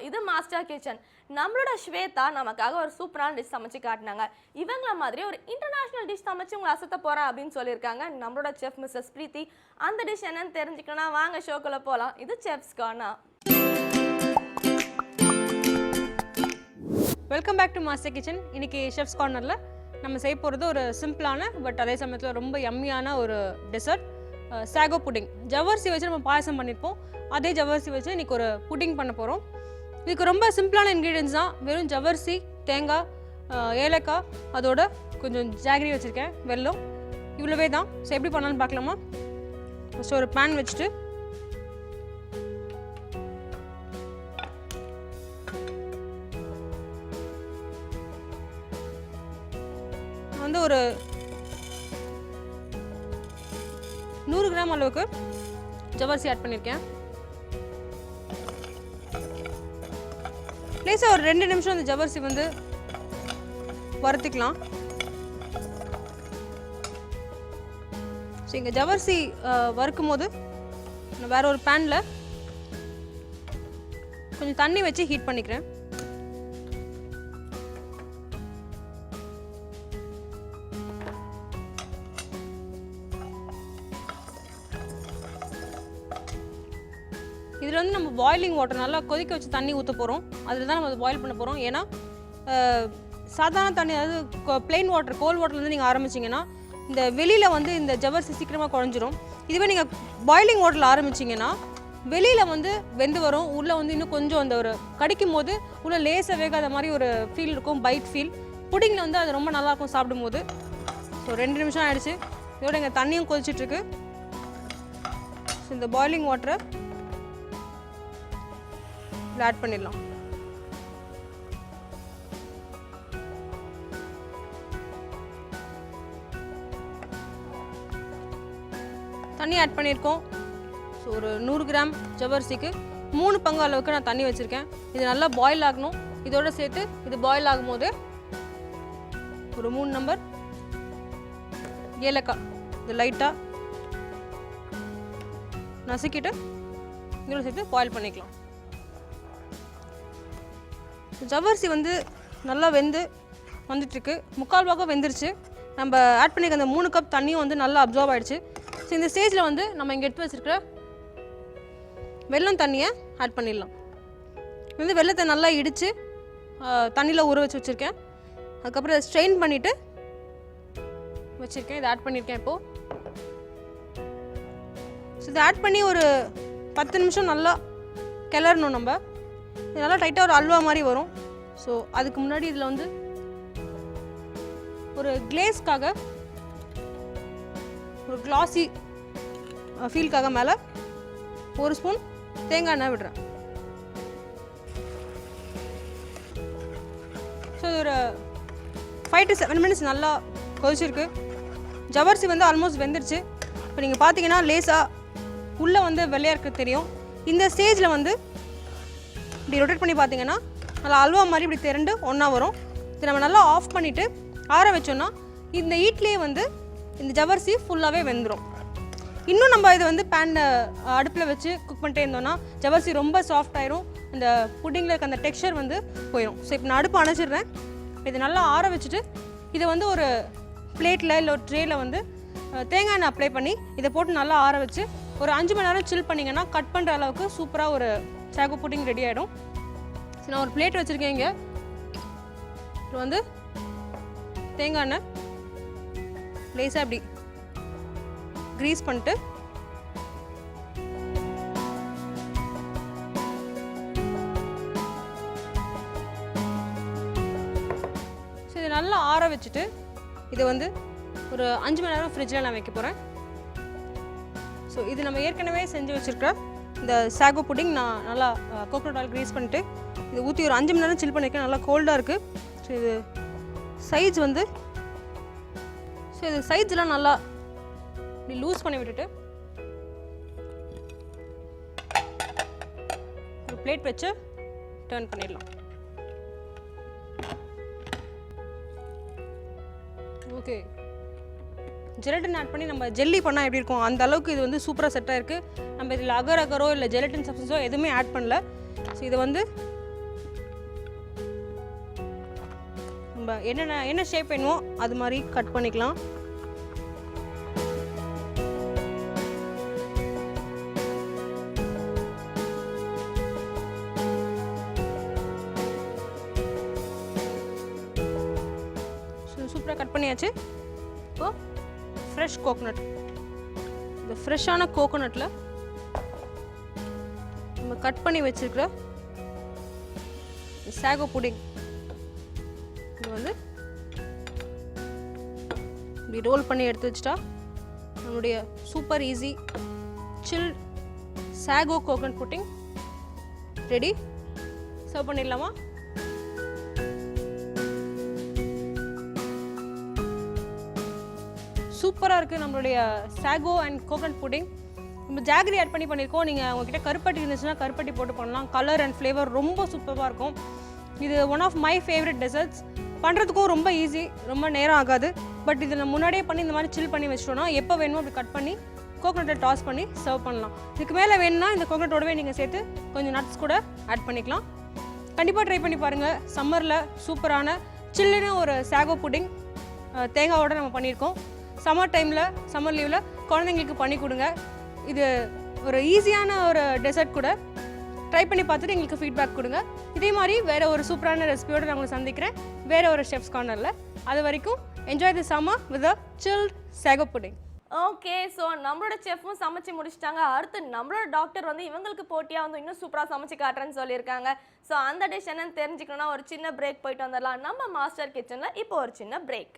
இது master kitchen. நம்மளோட ஸ்வேதா நமக்காக ஒரு சூப்பரான டிஷ் சமைச்சு காட்டினாங்க. இவங்கள மாதிரி ஒரு இன்டர்நேஷனல் டிஷ் சமைச்சு உங்களை அசத்த போறேன் அப்படின்னு சொல்லியிருக்காங்க நம்மளோட செஃப் மிஸ்ஸஸ் பிரீத்தி. அந்த டிஷ் என்னன்னு தெரிஞ்சுக்கணும், வாங்க ஷோக்குள்ள போகலாம். இது chef's corner. Welcome back to Master Kitchen. இன்னைக்கு ஷெஃப்ஸ் கார்னரில் நம்ம செய்ய போகிறது ஒரு சிம்பிளான பட் அதே சமயத்தில் ரொம்ப யம்மியான ஒரு டெசர்ட், சாகோ புட்டிங். ஜவ்வரிசி வச்சு நம்ம பாயசம் பண்ணியிருப்போம், அதே ஜவ்வரிசி வச்சு இன்றைக்கி ஒரு புட்டிங் பண்ண போகிறோம். இதுக்கு ரொம்ப சிம்பிளான இன்க்ரீடியன்ஸ் தான். வெறும் ஜவ்வரிசி, தேங்காய், ஏலக்காய், அதோட கொஞ்சம் ஜாகரி வச்சுருக்கேன், வெல்லம், இவ்வளவே தான். ஸோ எப்படி பண்ணலான்னு பார்க்கலாமா? ஃபஸ்ட்டு ஒரு பேன் வச்சுட்டு வந்து ஒரு 100 கிராம் அளவுக்கு ஜவ்வரிசி ஆட் பண்ணியிருக்கேன். லேசாக ஒரு 2 நிமிஷம் அந்த ஜவ்வரிசி வந்து வறுத்துக்கலாம். ஸோ இங்கே ஜவ்வரிசி வறுக்கும் போது நான் வேற ஒரு பேனில் கொஞ்சம் தண்ணி வச்சு ஹீட் பண்ணிக்கிறேன். இதில் வந்து நம்ம பாயிலிங் வாட்டர் நல்லா கொதிக்க வச்சு தண்ணி ஊற்ற போகிறோம். அதில் தான் நம்ம பாயில் பண்ண போகிறோம். ஏன்னா சாதாரண தண்ணி, அதாவது பிளெயின் வாட்டர், கோல்ட் வாட்டர்லேருந்து நீங்கள் ஆரம்பிச்சிங்கன்னா இந்த வெளியில் வந்து இந்த ஜவ்வரிசி சீக்கிரமாக குழஞ்சிரும். இதுவே நீங்கள் பாயிலிங் வாட்டரில் ஆரம்பிச்சிங்கன்னா வெளியில் வந்து வெந்து வரும், உள்ளே வந்து இன்னும் கொஞ்சம் அந்த ஒரு கடிக்கும் போது உள்ளே லேசாக வேகாத மாதிரி ஒரு ஃபீல் இருக்கும், பைட் ஃபீல். புட்டிங்கில் வந்து அது ரொம்ப நல்லாயிருக்கும் சாப்பிடும்போது. ஸோ 2 நிமிஷம் ஆகிடுச்சு. இதோட எங்கள் தண்ணியும் கொதிச்சிட்ருக்கு. ஸோ இந்த பாயிலிங் வாட்டரை ஆட் பண்ணிடலாம். தண்ணி ஆட் பண்ணியிருக்கோம். ஸோ ஒரு 100 கிராம் ஜவ்வரிசிக்கு 3 பங்கு அளவுக்கு நான் தண்ணி வச்சுருக்கேன். இது நல்லா பாயில் ஆகணும். இதோட சேர்த்து இது பாயில் ஆகும்போது ஒரு 3 நம்பர் ஏலக்காய் இது லைட்டாக நசுக்கிட்டு இதோட சேர்த்து பாயில் பண்ணிக்கலாம். ஜவ்வரிசி வந்து நல்லா வெந்து வந்துட்டுருக்கு, 3/4 பாகம் வெந்துருச்சு. நம்ம ஆட் பண்ணிக்க அந்த 3 கப் தண்ணியும் வந்து நல்லா அப்சார்ப் ஆகிடுச்சு. ஸோ இந்த ஸ்டேஜில் வந்து நம்ம இங்கே எடுத்து வச்சுருக்கிற வெல்லம் தண்ணியை ஆட் பண்ணிடலாம். வந்து வெல்லத்தை நல்லா இடித்து தண்ணியில் ஊற வச்சு வச்சுருக்கேன். அதுக்கப்புறம் அதை ஸ்ட்ரெயின் பண்ணிவிட்டு வச்சுருக்கேன். இதை ஆட் பண்ணியிருக்கேன் இப்போது. ஸோ இதை ஆட் பண்ணி ஒரு 10 நிமிஷம் நல்லா கிளறணும். நம்ம இது நல்லா டைட்டாக ஒரு அல்வா மாதிரி வரும். ஸோ அதுக்கு முன்னாடி இதில் வந்து ஒரு கிளேஸ்க்காக, ஒரு கிளாஸி ஃபீல்காக மேலே 1 ஸ்பூன் தேங்காய் எண்ணெய் விடுறேன். ஸோ இது ஒரு 5 to 7 மினிட்ஸ் நல்லா கொதிச்சிருக்கு. ஜவ்வரிசி வந்து ஆல்மோஸ்ட் வெந்துருச்சு. இப்போ நீங்கள் பார்த்தீங்கன்னா லேசாக உள்ளே வந்து வெள்ளையாக இருக்கிறது தெரியும். இந்த ஸ்டேஜில் வந்து இப்படி ரொட்டேட் பண்ணி பார்த்தீங்கன்னா நல்லா அல்வா மாதிரி இப்படி திரண்டு ஒன்றா வரும். இது நம்ம நல்லா ஆஃப் பண்ணிவிட்டு ஆற வச்சோன்னா இந்த ஹீட்லேயே வந்து இந்த ஜவ்வரிசி ஃபுல்லாகவே வெந்துடும். இன்னும் நம்ம இதை வந்து அடுப்பில் வச்சு குக் பண்ணிட்டே இருந்தோம்னா ஜவ்வரிசி ரொம்ப சாஃப்ட் ஆயிரும், அந்த புட்டிங்கில் இருக்க அந்த டெக்ஸ்சர் வந்து போயிடும். ஸோ இப்போ நான் அடுப்பு அணைச்சிடுறேன். இது நல்லா ஆற வச்சுட்டு இதை வந்து ஒரு பிளேட்டில் இல்லை ஒரு ட்ரேயில் வந்து தேங்காய் எண்ணெய் அப்ளை பண்ணி இதை போட்டு நல்லா ஆற வச்சு ஒரு 5 மணி நேரம் சில் பண்ணிங்கன்னா கட் பண்ணுற அளவுக்கு சூப்பராக ஒரு சாகோ புட்டிங் ரெடி ஆகிடும். ஸோ நான் ஒரு பிளேட் வச்சுருக்கேன். இங்கே இப்போ வந்து தேங்காய் எண்ணெய் லேசாக அப்படி க்ரீஸ் பண்ணிட்டு ஸோ இதை நல்லா ஆற வச்சுட்டு இதை வந்து ஒரு 5 மணி நேரம் ஃப்ரிட்ஜில் நான் வைக்க போகிறேன். ஸோ இது நம்ம ஏற்கனவே செஞ்சு வச்சுருக்கிற இந்த சாகோ புட்டிங் நான் நல்லா கோகோனட் ஆயில் க்ரீஸ் பண்ணிட்டு இது ஊற்றி ஒரு 5 மணி நேரம் சில் பண்ணியிருக்கேன். நல்லா கோல்டாக இருக்குது. ஸோ இது சைட்ஸ் வந்து இது சைட்ஸ்லாம் நல்லா இப்படி லூஸ் பண்ணி விட்டுட்டு ஒரு பிளேட் வச்சு டர்ன் பண்ணிடலாம். ஓகே, ஜெலட்டின் ஆட் பண்ணி நம்ம ஜெல்லி பண்ணால் எப்படி இருக்கும் அந்த அளவுக்கு இது வந்து சூப்பராக செட் ஆகிருக்கு. நம்ம இதில் அகரோ இல்லை ஜெலட்டின் சப்ஸ்டன்ஸோ எதுவுமே ஆட் பண்ணல. ஸோ இதை வந்து நம்ம என்ன ஷேப் வேணுமோ அது மாதிரி கட் பண்ணிக்கலாம். சூப்பராக கட் பண்ணியாச்சு. இப்போது ஃப்ரெஷ் கோகோனட், இந்த ஃப்ரெஷ்ஷான கோகோனட்டில் நம்ம கட் பண்ணி வச்சுருக்கிற சாகோ புடிங் இது வந்து இப்படி ரோல் பண்ணி எடுத்து வச்சுட்டா நம்மளுடைய super easy chill sago coconut pudding ready. Serve பண்ணிடலாமா? சூப்பராக இருக்குது நம்மளுடைய சாகோ அண்ட் கோகனட் புட்டிங். நம்ம ஜாகரி ஆட் பண்ணியிருக்கோம். நீங்கள் உங்ககிட்ட கருப்பட்டி இருந்துச்சுன்னா கருப்பட்டி போட்டு பண்ணலாம். கலர் அண்ட் ஃப்ளேவர் ரொம்ப சூப்பராக இருக்கும். இது one of my favourite desserts. பண்ணுறதுக்கும் ரொம்ப ஈஸி, ரொம்ப நேரம் ஆகாது. பட் இதில் முன்னாடியே பண்ணி இந்த மாதிரி சில் பண்ணி வச்சிட்டோன்னா எப்போ வேணுமோ அப்படி கட் பண்ணி கோகனட்டை டாஸ் பண்ணி சர்வ் பண்ணலாம். இதுக்கு மேலே வேணும்னா இந்த கோகனட்டோடவே நீங்கள் சேர்த்து கொஞ்சம் நட்ஸ் கூட ஆட் பண்ணிக்கலாம். கண்டிப்பாக ட்ரை பண்ணி பாருங்கள். சம்மரில் சூப்பரான சில்லுன்னு ஒரு சாகோ புட்டிங் தேங்காவோடு நம்ம பண்ணியிருக்கோம். சம்மர் டைமில் சம்மர் லீவில் குழந்தைங்களுக்கு பண்ணி கொடுங்க. இது ஒரு ஈஸியான ஒரு டெசர்ட் கூட. ட்ரை பண்ணி பார்த்துட்டு எங்களுக்கு ஃபீட்பேக் கொடுங்க. இதே மாதிரி வேறு ஒரு சூப்பரான ரெசிபியோடு நான் உங்களை சந்திக்கிறேன் வேறு ஒரு ஷெஃப்ஸ் கார்னரில். அது வரைக்கும் enjoy the summer with a silt sago pudding. Okay, so நம்மளோட செஃப்பும் சமைச்சு முடிச்சிட்டாங்க. அடுத்து நம்மளோட டாக்டர் வந்து இவங்களுக்கு போட்டியாக வந்து இன்னும் சூப்பராக சமைச்சு காட்டுறேன்னு சொல்லியிருக்காங்க. ஸோ அந்த டிஷ் என்னன்னு தெரிஞ்சுக்கணும்னா ஒரு சின்ன பிரேக் போயிட்டு வந்துடலாம். நம்ம மாஸ்டர் கிச்சனில் இப்போ ஒரு சின்ன பிரேக்.